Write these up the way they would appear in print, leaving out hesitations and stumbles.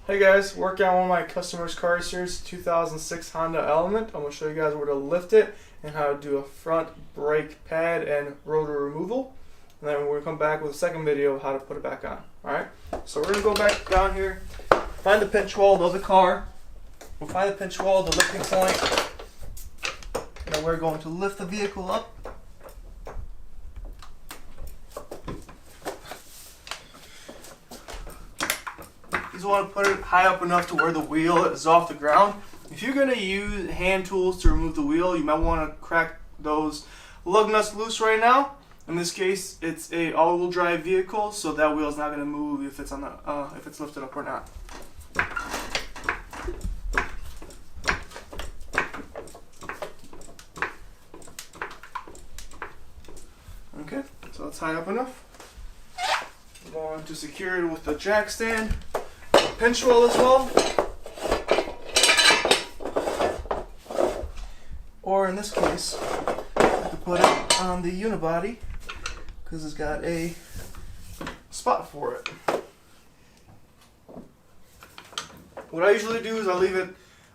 Hey guys, working on one of my customers' cars here. It's 2006 Honda Element. I'm going to show you guys where to lift it and how to do a front brake pad and rotor removal. And then we're going to come back with a second video of how to put it back on. Alright, so we're going to go back down here, find the pinch weld of the car. We'll find the pinch weld, the lifting point. And then we're going to lift the vehicle up. You want to put it high up enough to where the wheel is off the ground. If you're going to use hand tools to remove the wheel, you might want to crack those lug nuts loose right now. In this case, it's a all-wheel drive vehicle, so that wheel is not going to move if it's on the if it's lifted up or not. Okay, so it's high up enough. I'm going to secure it with the jack stand. Pinch weld as well, or in this case, I could put it on the unibody because it's got a spot for it. What I usually do is I leave it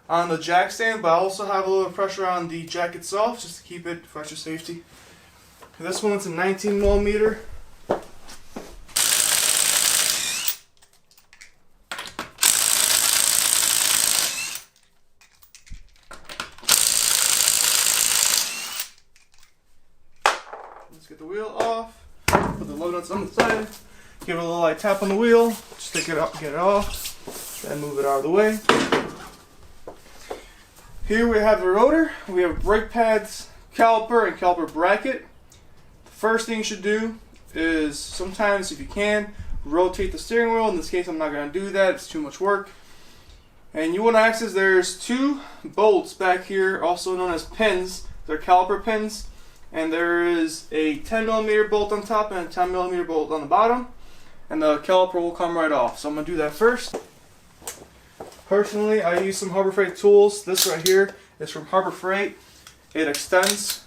on the jack stand, but I also have a little pressure on the jack itself just to keep it for extra safety. This one's a 19mm. Let's get the wheel off, put the lug nuts on the side, give it a little light tap on the wheel, stick it up, get it off, then move it out of the way. Here we have the rotor, we have brake pads, caliper, and caliper bracket. The first thing you should do is, sometimes if you can, rotate the steering wheel. In this case I'm not going to do that, it's too much work. And you want to access, there's two bolts back here, also known as pins. They're caliper pins. And there is a 10mm bolt on top and a 10mm bolt on the bottom, and the caliper will come right off. So I'm going to do that first. Personally, I use some Harbor Freight tools. This right here is from Harbor Freight. It extends,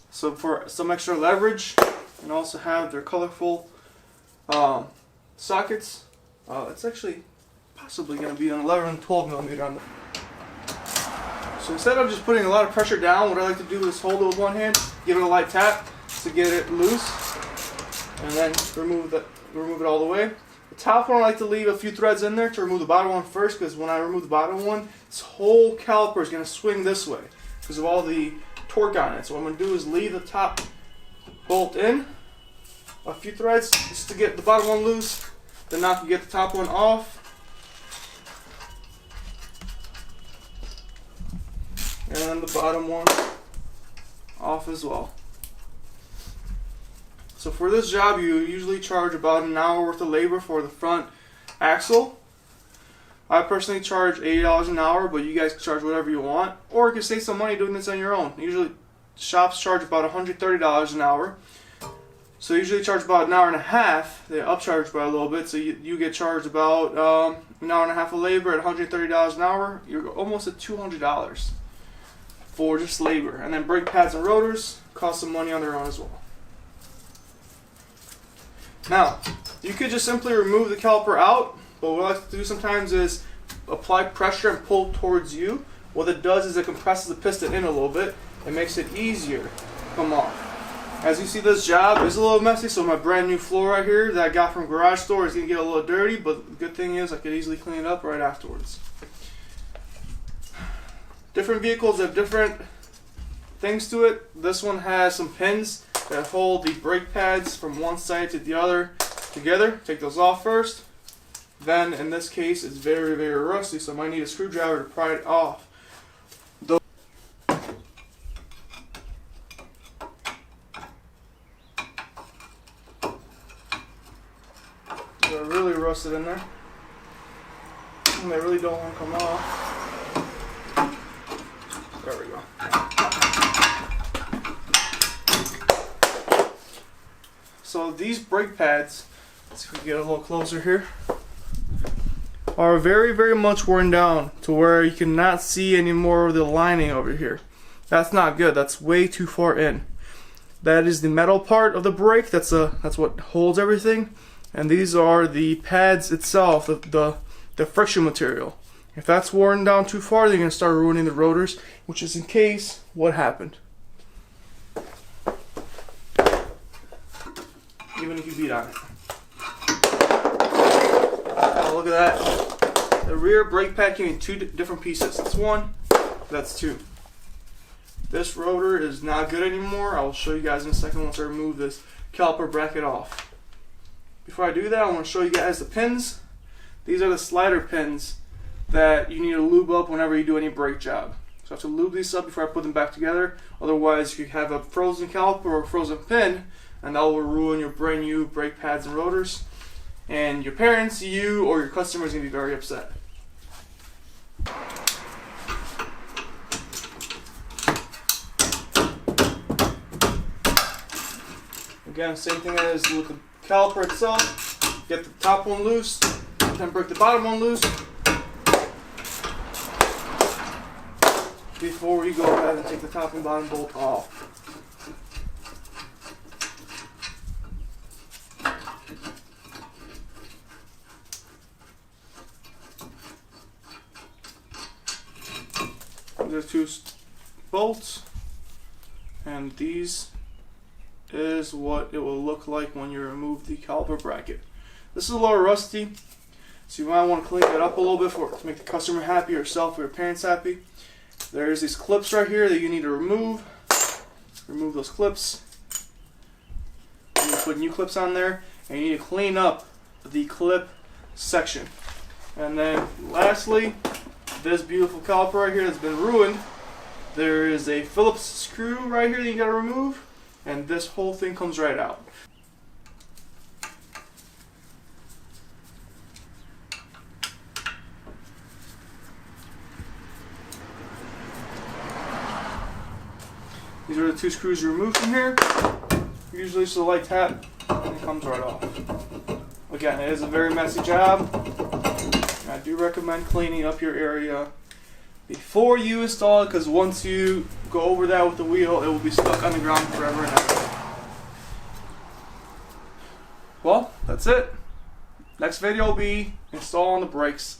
so for some extra leverage, and also have their colorful sockets. It's actually possibly going to be an 11 and 12mm on the. So instead of just putting a lot of pressure down, what I like to do is hold it with one hand, give it a light tap to get it loose, and then remove it all the way. The top one I like to leave a few threads in there to remove the bottom one first, because when I remove the bottom one, this whole caliper is going to swing this way because of all the torque on it. So what I'm going to do is leave the top bolt in, a few threads just to get the bottom one loose, then now I can get the top one off. And then the bottom one off as well. So for this job, you usually charge about an hour worth of labor for the front axle. I personally charge $80 an hour, but you guys can charge whatever you want, or you can save some money doing this on your own. Usually shops charge about $130 an hour. So usually charge about an hour and a half. They upcharge by a little bit, so you get charged about an hour and a half of labor at $130 an hour. You're almost at $200. For just labor. And then brake pads and rotors cost some money on their own as well. Now, you could just simply remove the caliper out, but what I like to do sometimes is apply pressure and pull towards you. What it does is it compresses the piston in a little bit. It makes it easier to come off. As you see, this job is a little messy, so my brand new floor right here that I got from garage store is going to get a little dirty, but the good thing is I could easily clean it up right afterwards. Different vehicles have different things to it. This one has some pins that hold the brake pads from one side to the other together. Take those off first. Then in this case it's very, very rusty, so I might need a screwdriver to pry it off. They're really rusted in there, and they really don't want to come off. There we go. So these brake pads, let's see if we can get a little closer here, are very, very much worn down to where you cannot see any more of the lining over here. That's not good. That's way too far in. That is the metal part of the brake. That's what holds everything. And these are the pads itself, the the friction material. If that's worn down too far, they're going to start ruining the rotors, which is in case what happened. Even if you beat on it. Oh, look at that. The rear brake pad came in two different pieces. That's one, that's two. This rotor is not good anymore. I will show you guys in a second once I remove this caliper bracket off. Before I do that, I want to show you guys the pins. These are the slider pins that you need to lube up whenever you do any brake job. So I have to lube these up before I put them back together. Otherwise, you have a frozen caliper or a frozen pin, and that will ruin your brand new brake pads and rotors. And your parents, you, or your customers are going to be very upset. Again, same thing as with the caliper itself. Get the top one loose, then break the bottom one loose before we go ahead and take the top and bottom bolt off. These are two bolts, and these is what it will look like when you remove the caliper bracket. This is a little rusty, so you might want to clean it up a little bit to make the customer happy, yourself, or your parents happy. There's these clips right here that you need to remove. Remove those clips. You need to put new clips on there, and you need to clean up the clip section. And then lastly, this beautiful caliper right here that's been ruined. There is a Phillips screw right here that you gotta remove, and this whole thing comes right out. These are the two screws you remove from here. Usually just a light tap, and it comes right off. Again, it is a very messy job. I do recommend cleaning up your area before you install it, because once you go over that with the wheel, it will be stuck on the ground forever and ever. Well, that's it. Next video will be installing the brakes.